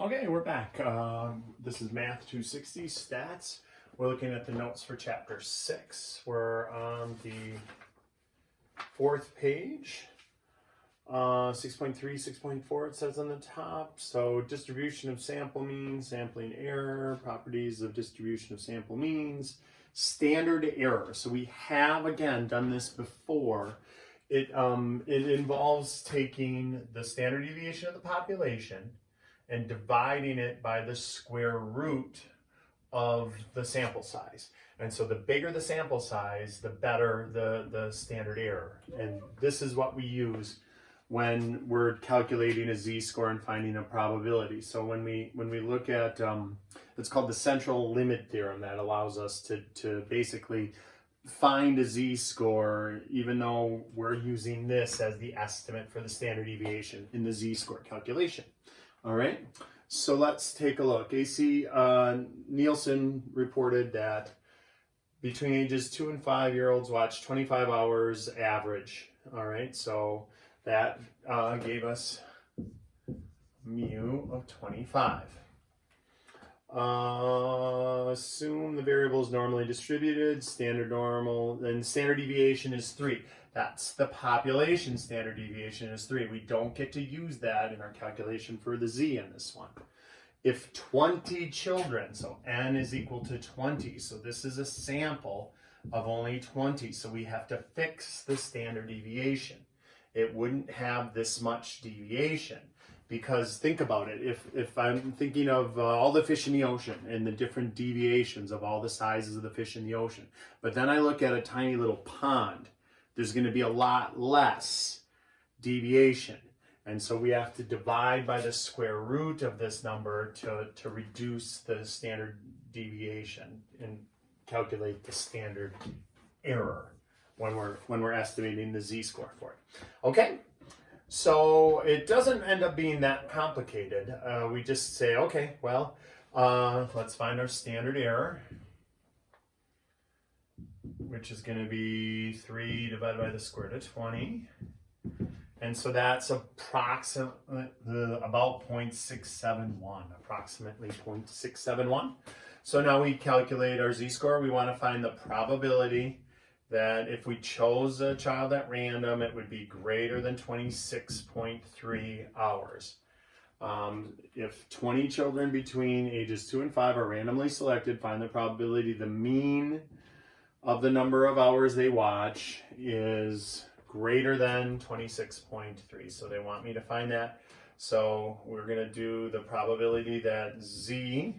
Okay, we're back. This is Math 260 Stats. We're looking at the notes for Chapter 6. We're on the fourth page. 6.3, 6.4 it says on the top. So distribution of sample means, sampling error, properties of distribution of sample means, standard error. So we have, again, done this before. It involves taking the standard deviation of the population and dividing it by the square root of the sample size. And so the bigger the sample size, the better the standard error. And this is what we use when we're calculating a z-score and finding a probability. So when we look at, it's called the central limit theorem that allows us to basically find a z-score even though we're using this as the estimate for the standard deviation in the z-score calculation. All right, so let's take a look. AC Nielsen reported that between ages 2 and 5-year-olds watch 25 hours average. All right, so that gave us mu of 25. Assume the variable is normally distributed, standard normal, and standard deviation is 3. That's the population standard deviation is 3. We don't get to use that in our calculation for the z in this one. If 20 children, so n is equal to 20, so this is a sample of only 20, so we have to fix the standard deviation. It wouldn't have this much deviation. Because think about it, if I'm thinking of all the fish in the ocean and the different deviations of all the sizes of the fish in the ocean, but then I look at a tiny little pond, there's going to be a lot less deviation. And so we have to divide by the square root of this number to reduce the standard deviation and calculate the standard error when we're estimating the z-score for it. Okay? So it doesn't end up being that complicated. We just say, okay, well, let's find our standard error, which is going to be 3 divided by the square root of 20. And so that's approximately about 0.671, approximately 0.671. So now we calculate our z-score. We want to find the probability that if we chose a child at random, it would be greater than 26.3 hours. If 20 children between ages 2 and 5 are randomly selected, find the probability the mean of the number of hours they watch is greater than 26.3. So they want me to find that. So we're going to do the probability that z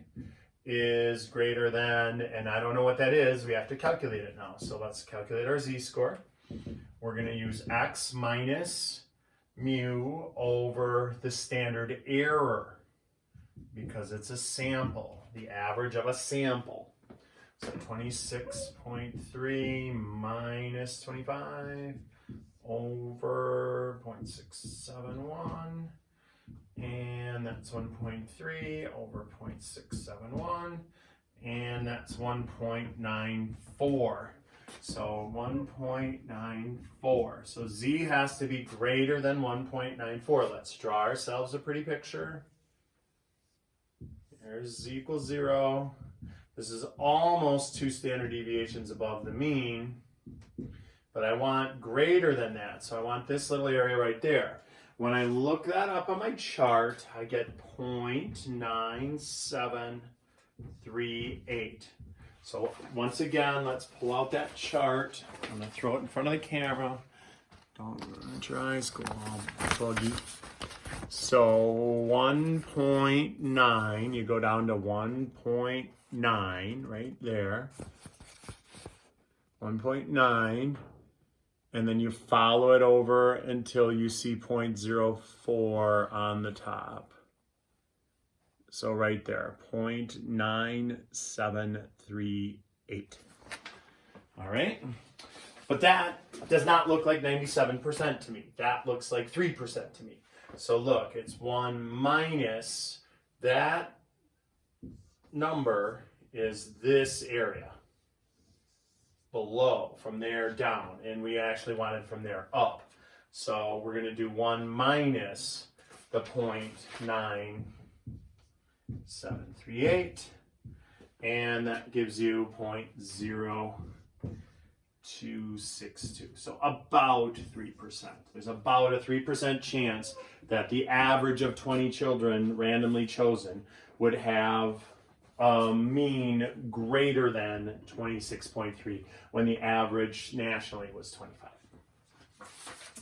is greater than, and I don't know what that is, we have to calculate it now. So let's calculate our z-score. We're going to use x minus mu over the standard error because it's a sample, the average of a sample. So 26.3 minus 25 over 0.671. And that's 1.3 over 0.671, and that's 1.94. So 1.94. So z has to be greater than 1.94. Let's draw ourselves a pretty picture. There's z equals 0. This is almost 2 standard deviations above the mean, but I want greater than that. So I want this little area right there. When I look that up on my chart, I get 0.9738. So once again, let's pull out that chart. I'm going to throw it in front of the camera. Don't let your eyes go all buggy. So 1.9, you go down to 1.9 right there. 1.9. And then you follow it over until you see 0.04 on the top. So right there, 0.9738. All right? But that does not look like 97% to me. That looks like 3% to me. So look, it's 1 minus that number is this area. Below, from there down, and we actually wanted from there up. So we're going to do 1 minus the 0.9 738. And that gives you 0.0262. So about 3%. There's about a 3% chance that the average of 20 children randomly chosen would have a mean greater than 26.3 when the average nationally was 25.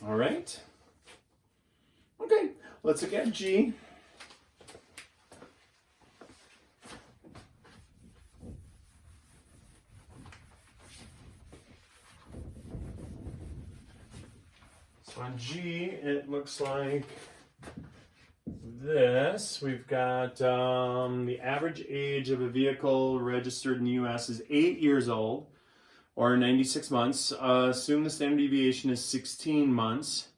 All right. Okay, let's look at G. So on G, it looks like this. We've got the average age of a vehicle registered in the U.S. is 8 years old, or 96 months. Assume the standard deviation is 16 months.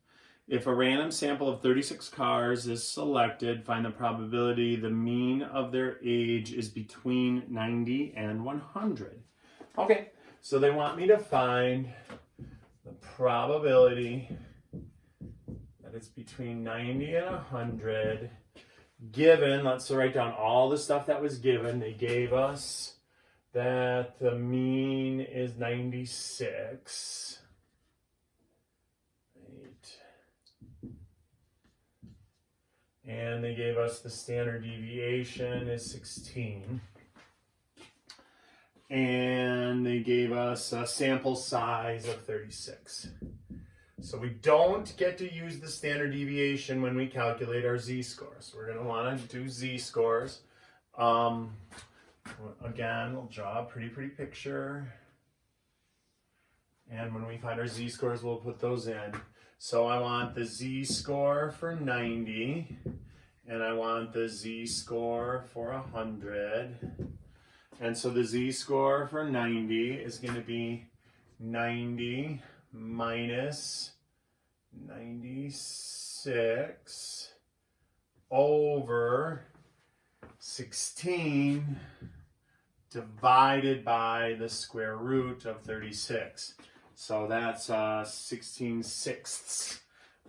If a random sample of 36 cars is selected, find the probability the mean of their age is between 90 and 100. Okay, so they want me to find the probability that it's between 90 and 100, given, let's write down all the stuff that was given. They gave us that the mean is 96. And they gave us the standard deviation is 16. And they gave us a sample size of 36. So we don't get to use the standard deviation when we calculate our z-scores. We're going to want to do z-scores. Again, we'll draw a pretty picture. And when we find our z-scores, we'll put those in. So I want the z-score for 90, and I want the z-score for 100. And so the z-score for 90 is going to be 90 minus 96 over 16 divided by the square root of 36. So that's 16/6.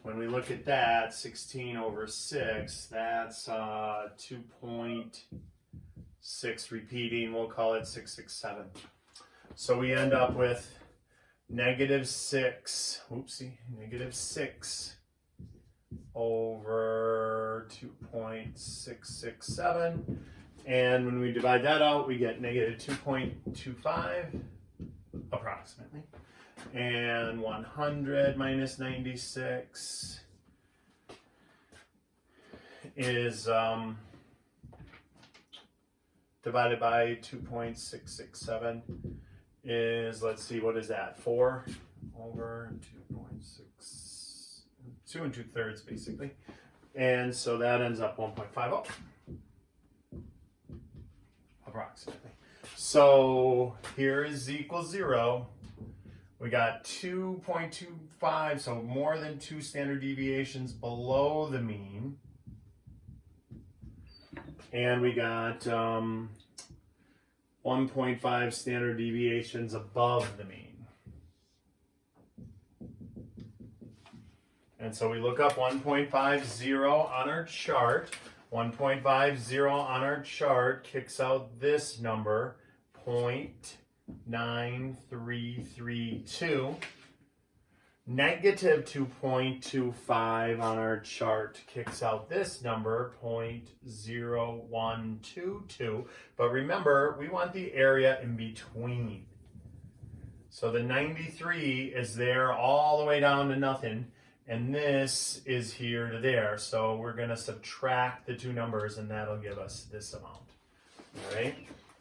When we look at that, 16 over 6, that's 2.6 repeating. We'll call it 667. So we end up with -6, -6 over 2.667. And when we divide that out, we get -2.25, approximately. And 100 minus 96 is divided by 2.667 is, let's see, what is that? 4 over 2.6, 2 2/3 basically. And so that ends up 1.50 approximately. So here is z equals 0. We got 2.25, so more than 2 standard deviations below the mean. And we got 1.5 standard deviations above the mean. And so we look up 1.50 on our chart. 1.50 on our chart kicks out this number, 0.9332. Negative 2.25 on our chart kicks out this number, 0.0122. But remember, we want the area in between. So the 93 is there all the way down to nothing, and this is here to there. So we're going to subtract the two numbers, and that'll give us this amount. All right?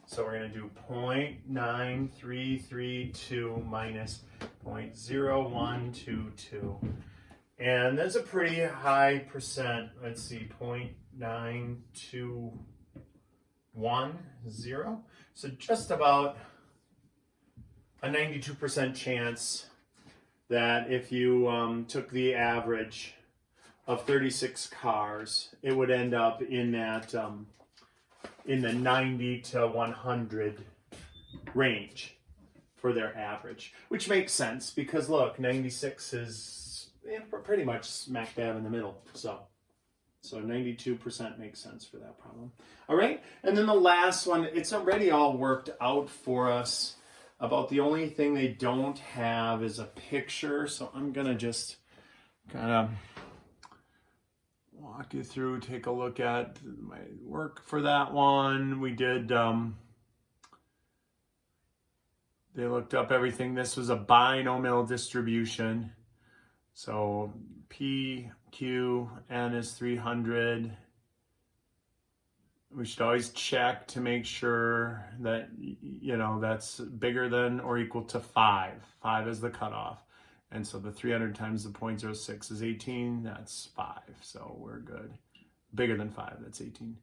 So we're going to do 0.9332 minus 0.0122. And that's a pretty high percent. Let's see, 0.9210. So just about a 92% chance that if you took the average of 36 cars, it would end up in that in the 90 to 100 range for their average, which makes sense because look, 96 is pretty much smack dab in the middle. So So 92% makes sense for that problem. All right, and then the last one, it's already all worked out for us. About the only thing they don't have is a picture. So I'm gonna just kind of walk you through, take a look at my work for that one. We did, they looked up everything. This was a binomial distribution. So P, Q, N is 300. We should always check to make sure that, you know, that's bigger than or equal to 5. 5 is the cutoff. And so the 300 times the 0.06 is 18. That's 5. So we're good. Bigger than 5, that's 18.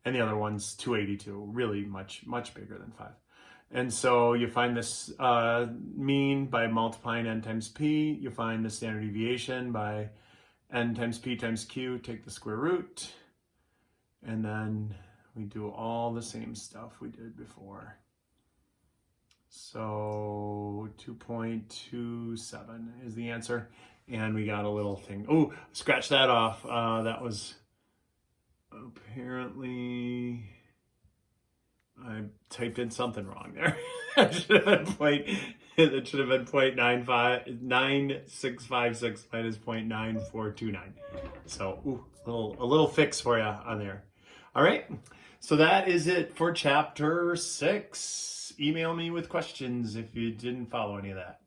And the other one's 282, really much, much bigger than 5. And so you find this mean by multiplying n times p. You find the standard deviation by n times p times q. Take the square root. And then we do all the same stuff we did before. So 2.27 is the answer. And we got a little thing. Oh, scratch that off. That was apparently... I typed in something wrong there. It should have been 0.9656 minus 0.9429. So a little fix for you on there. All right. So that is it for chapter 6. Email me with questions if you didn't follow any of that.